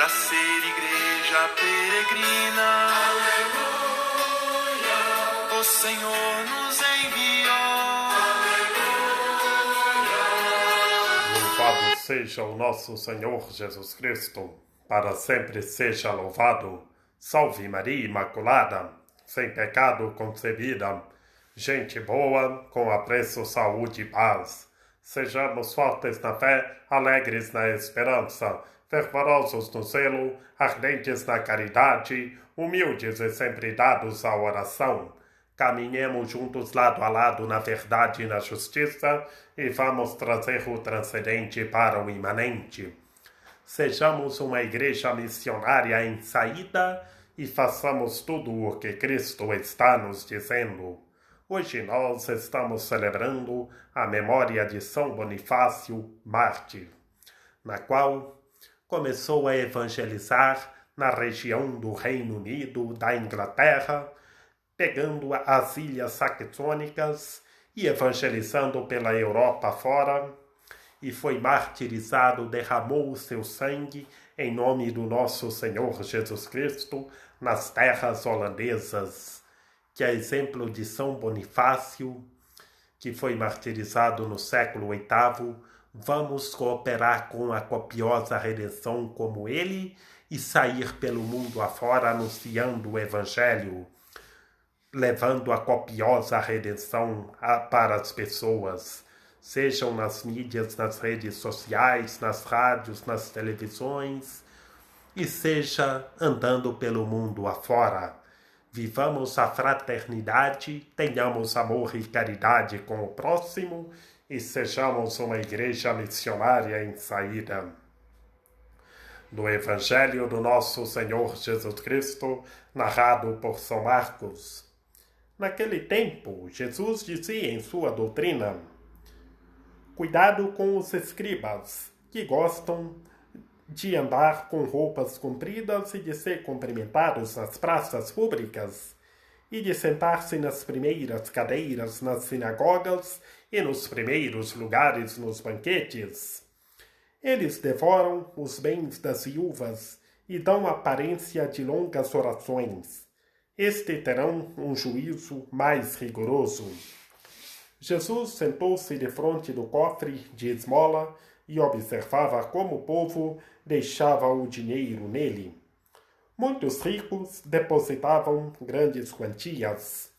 para ser igreja peregrina. Aleluia, o Senhor nos enviou. Aleluia. Louvado seja o nosso Senhor Jesus Cristo, para sempre seja louvado. Salve Maria Imaculada, sem pecado concebida, gente boa, com apreço, saúde e paz. Sejamos fortes na fé, alegres na esperança, fervorosos no zelo, ardentes na caridade, humildes e sempre dados à oração. Caminhemos juntos lado a lado na verdade e na justiça e vamos trazer o transcendente para o imanente. Sejamos uma igreja missionária em saída e façamos tudo o que Cristo está nos dizendo. Hoje nós estamos celebrando a memória de São Bonifácio, mártir, na qual começou a evangelizar na região do Reino Unido, da Inglaterra, pegando as ilhas saxônicas e evangelizando pela Europa fora, e foi martirizado, derramou o seu sangue em nome do nosso Senhor Jesus Cristo nas terras holandesas, que é exemplo de São Bonifácio, que foi martirizado no século VIII. Vamos cooperar com a copiosa redenção como ele e sair pelo mundo afora anunciando o Evangelho, levando a copiosa redenção para as pessoas, sejam nas mídias, nas redes sociais, nas rádios, nas televisões, e seja andando pelo mundo afora. Vivamos a fraternidade, tenhamos amor e caridade com o próximo e sejamos uma igreja missionária em saída. Do Evangelho do nosso Senhor Jesus Cristo, narrado por São Marcos. Naquele tempo, Jesus dizia em sua doutrina: cuidado com os escribas, que gostam de andar com roupas compridas e de ser cumprimentados nas praças públicas, e de sentar-se nas primeiras cadeiras nas sinagogas e nos primeiros lugares nos banquetes. Eles devoram os bens das viúvas e dão aparência de longas orações. Este terão um juízo mais rigoroso. Jesus sentou-se defronte do cofre de esmola e observava como o povo deixava o dinheiro nele. Muitos ricos depositavam grandes quantias.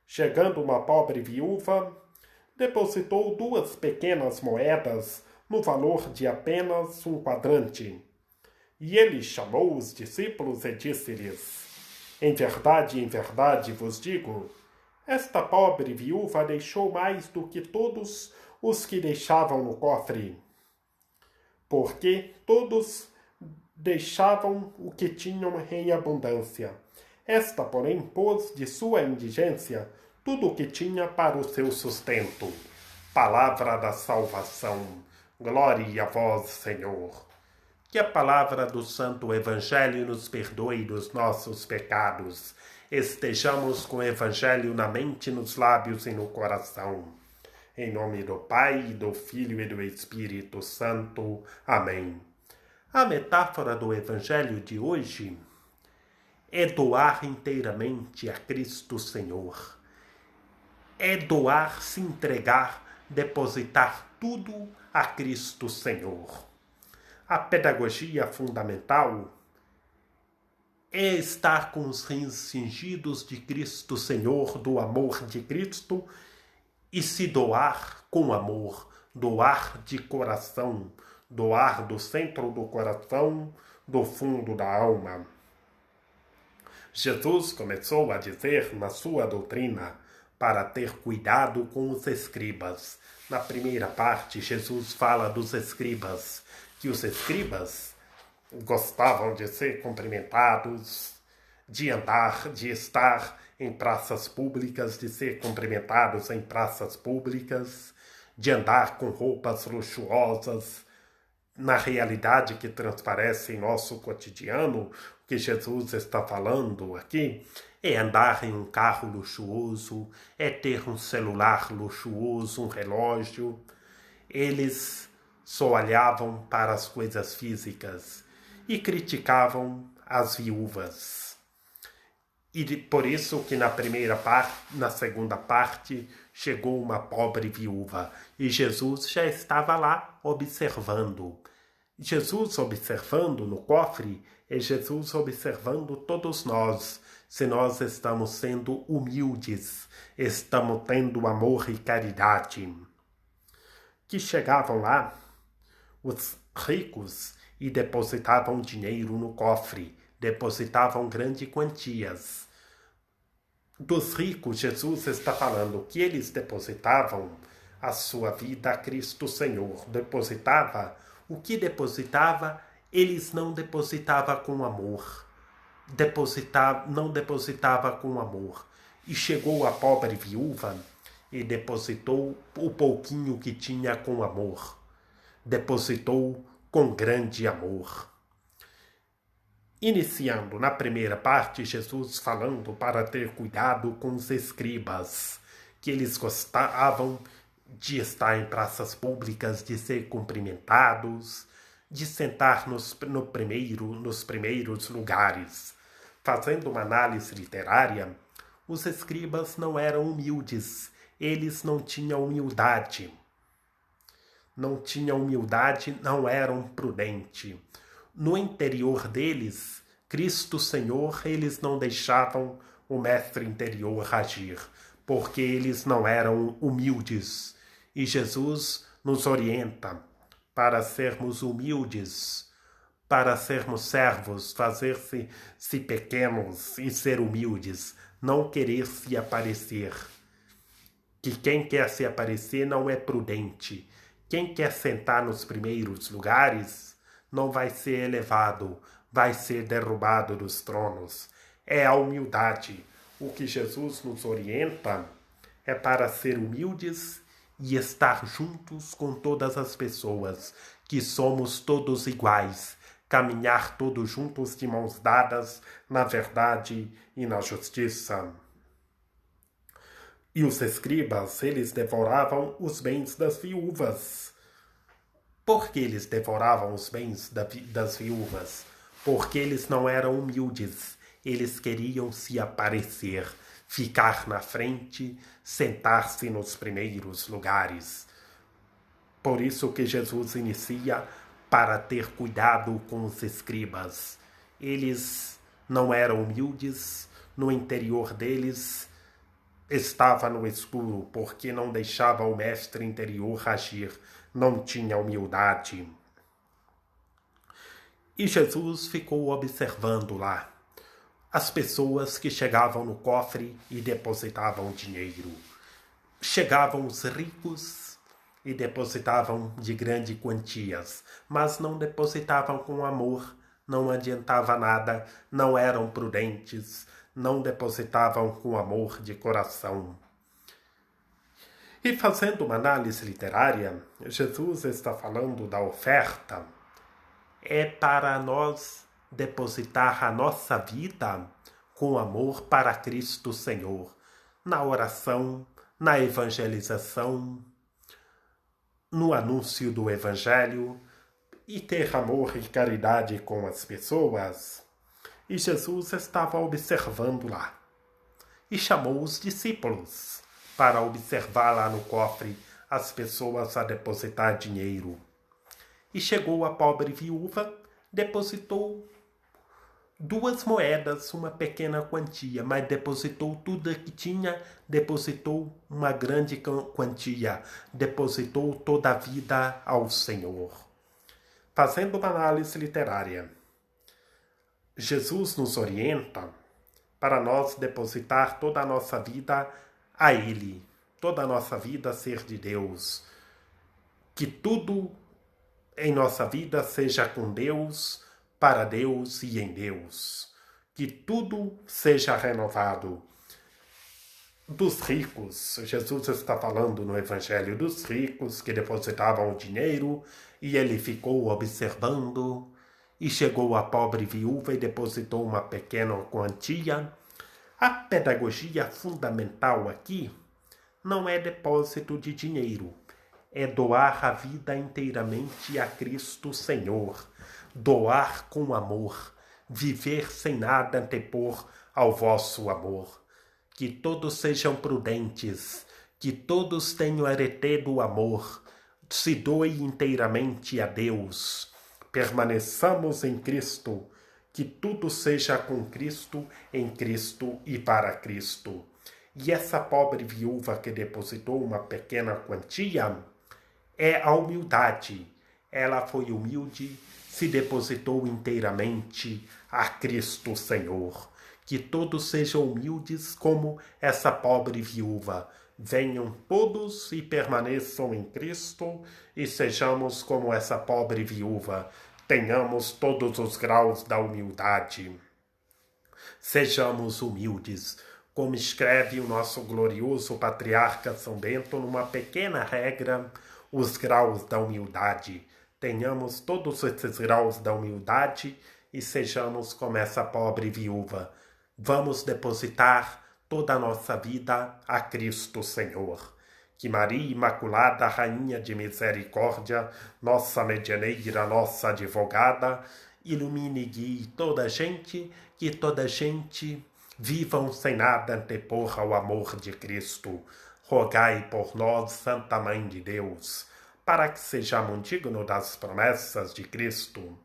Chegando uma pobre viúva, depositou 2 pequenas moedas no valor de apenas 1 quadrante. E ele chamou os discípulos e disse-lhes: em verdade vos digo, esta pobre viúva deixou mais do que todos os que deixavam no cofre. Porque todos deixavam o que tinham em abundância. Esta, porém, pôs de sua indigência tudo o que tinha para o seu sustento. Palavra da salvação. Glória a vós, Senhor. Que a palavra do Santo Evangelho nos perdoe dos nossos pecados. Estejamos com o Evangelho na mente, nos lábios e no coração. Em nome do Pai, do Filho e do Espírito Santo. Amém. A metáfora do Evangelho de hoje é doar inteiramente a Cristo Senhor. É doar, se entregar, depositar tudo a Cristo Senhor. A pedagogia fundamental é estar com os rins cingidos de Cristo Senhor, do amor de Cristo, e se doar com amor, doar de coração, doar do centro do coração, do fundo da alma. Jesus começou a dizer na sua doutrina para ter cuidado com os escribas. Na primeira parte, Jesus fala dos escribas, que os escribas gostavam de ser cumprimentados, de andar, de estar em praças públicas, de ser cumprimentados em praças públicas, de andar com roupas luxuosas. Na realidade que transparece em nosso cotidiano, o que Jesus está falando aqui é andar em um carro luxuoso, é ter um celular luxuoso, um relógio. Eles só olhavam para as coisas físicas e criticavam as viúvas. E por isso que na segunda parte, chegou uma pobre viúva e Jesus já estava lá observando. Jesus observando no cofre é Jesus observando todos nós, se nós estamos sendo humildes, estamos tendo amor e caridade. Que chegavam lá os ricos e depositavam dinheiro no cofre, depositavam grandes quantias. Dos ricos, Jesus está falando que eles depositavam a sua vida a Cristo Senhor. O que depositava, eles não depositavam com amor. Não depositava com amor. E chegou a pobre viúva e depositou o pouquinho que tinha com amor. Depositou com grande amor. Iniciando na primeira parte, Jesus falando para ter cuidado com os escribas, que eles gostavam de estar em praças públicas, de ser cumprimentados, de sentar nos primeiros lugares. Fazendo uma análise literária, os escribas não eram humildes, eles não tinham humildade. Não eram prudentes. No interior deles, Cristo Senhor, eles não deixavam o mestre interior agir, porque eles não eram humildes. E Jesus nos orienta para sermos humildes, para sermos servos, fazer-se pequenos e ser humildes, não querer se aparecer. Que quem quer se aparecer não é prudente. Quem quer sentar nos primeiros lugares não vai ser elevado, vai ser derrubado dos tronos. É a humildade. O que Jesus nos orienta é para ser humildes e estar juntos com todas as pessoas, que somos todos iguais, caminhar todos juntos de mãos dadas na verdade e na justiça. E os escribas, eles devoravam os bens das viúvas. Por que eles devoravam os bens das viúvas? Porque eles não eram humildes. Eles queriam se aparecer, ficar na frente, sentar-se nos primeiros lugares. Por isso que Jesus inicia para ter cuidado com os escribas. Eles não eram humildes, no interior deles estava no escuro, porque não deixava o mestre interior agir, não tinha humildade. E Jesus ficou observando lá as pessoas que chegavam no cofre e depositavam dinheiro. Chegavam os ricos e depositavam de grandes quantias, mas não depositavam com amor, não adiantava nada, não eram prudentes, não depositavam com amor de coração. E fazendo uma análise literária, Jesus está falando da oferta. É para nós depositar a nossa vida com amor para Cristo Senhor, na oração, na evangelização, no anúncio do Evangelho, e ter amor e caridade com as pessoas. E Jesus estava observando lá. E chamou os discípulos para observar lá no cofre as pessoas a depositar dinheiro. E chegou a pobre viúva, depositou 2 moedas, uma pequena quantia, mas depositou tudo que tinha, depositou uma grande quantia, depositou toda a vida ao Senhor. Fazendo uma análise literária, Jesus nos orienta para nós depositar toda a nossa vida a Ele, toda a nossa vida ser de Deus, que tudo em nossa vida seja com Deus, para Deus e em Deus, que tudo seja renovado. Dos ricos, Jesus está falando no Evangelho dos ricos que depositavam o dinheiro e ele ficou observando. E chegou a pobre viúva e depositou uma pequena quantia. A pedagogia fundamental aqui não é depósito de dinheiro, é doar a vida inteiramente a Cristo Senhor. doar com amor, viver sem nada antepor ao vosso amor. Que todos sejam prudentes, que todos tenham arete do amor, se doe inteiramente a Deus. Permaneçamos em Cristo, que tudo seja com Cristo, em Cristo e para Cristo. E essa pobre viúva que depositou uma pequena quantia é a humildade. Ela foi humilde, se depositou inteiramente a Cristo Senhor. Que todos sejam humildes como essa pobre viúva. Venham todos e permaneçam em Cristo e sejamos como essa pobre viúva. Tenhamos todos os graus da humildade. Sejamos humildes, como escreve o nosso glorioso patriarca São Bento numa pequena regra, os graus da humildade. Tenhamos todos esses graus da humildade e sejamos como essa pobre viúva. Vamos depositar toda a nossa vida a Cristo Senhor. Que Maria Imaculada, Rainha de Misericórdia, nossa medianeira, nossa advogada, ilumine e guie toda a gente, que toda a gente vivam sem nada antepor ao amor de Cristo. Rogai por nós, Santa Mãe de Deus, para que sejamos dignos das promessas de Cristo.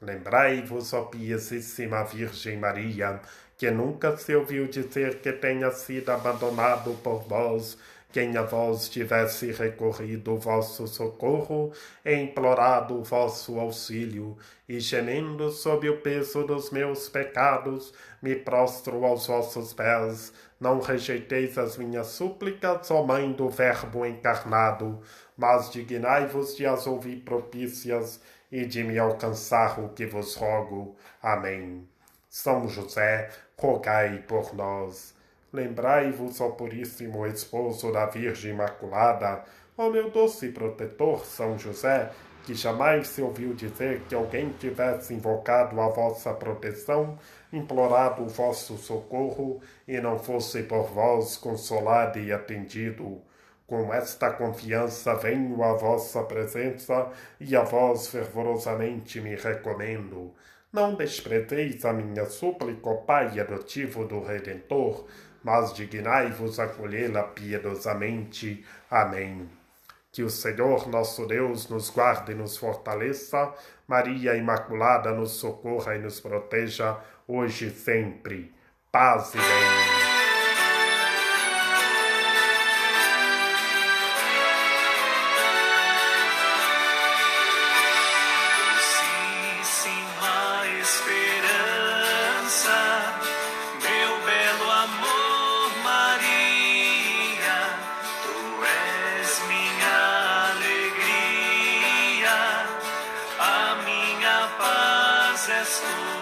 Lembrai-vos, ó piedosíssima Virgem Maria, que nunca se ouviu dizer que tenha sido abandonado por vós, quem a vós tivesse recorrido o vosso socorro e implorado o vosso auxílio, e gemendo sob o peso dos meus pecados, me prostro aos vossos pés. Não rejeiteis as minhas súplicas, ó Mãe do Verbo encarnado, mas dignai-vos de as ouvir propícias e de me alcançar o que vos rogo. Amém. São José, rogai por nós. Lembrai-vos, ó puríssimo esposo da Virgem Imaculada, ó meu doce protetor, São José, que jamais se ouviu dizer que alguém tivesse invocado a vossa proteção, implorado o vosso socorro, e não fosse por vós consolado e atendido. Com esta confiança venho à vossa presença e a vós fervorosamente me recomendo. Não desprezeis a minha súplica, ó Pai adotivo do Redentor, mas dignai-vos acolhê-la piedosamente. Amém. Que o Senhor nosso Deus nos guarde e nos fortaleça, Maria Imaculada nos socorra e nos proteja, hoje e sempre. Paz e bem. És tu.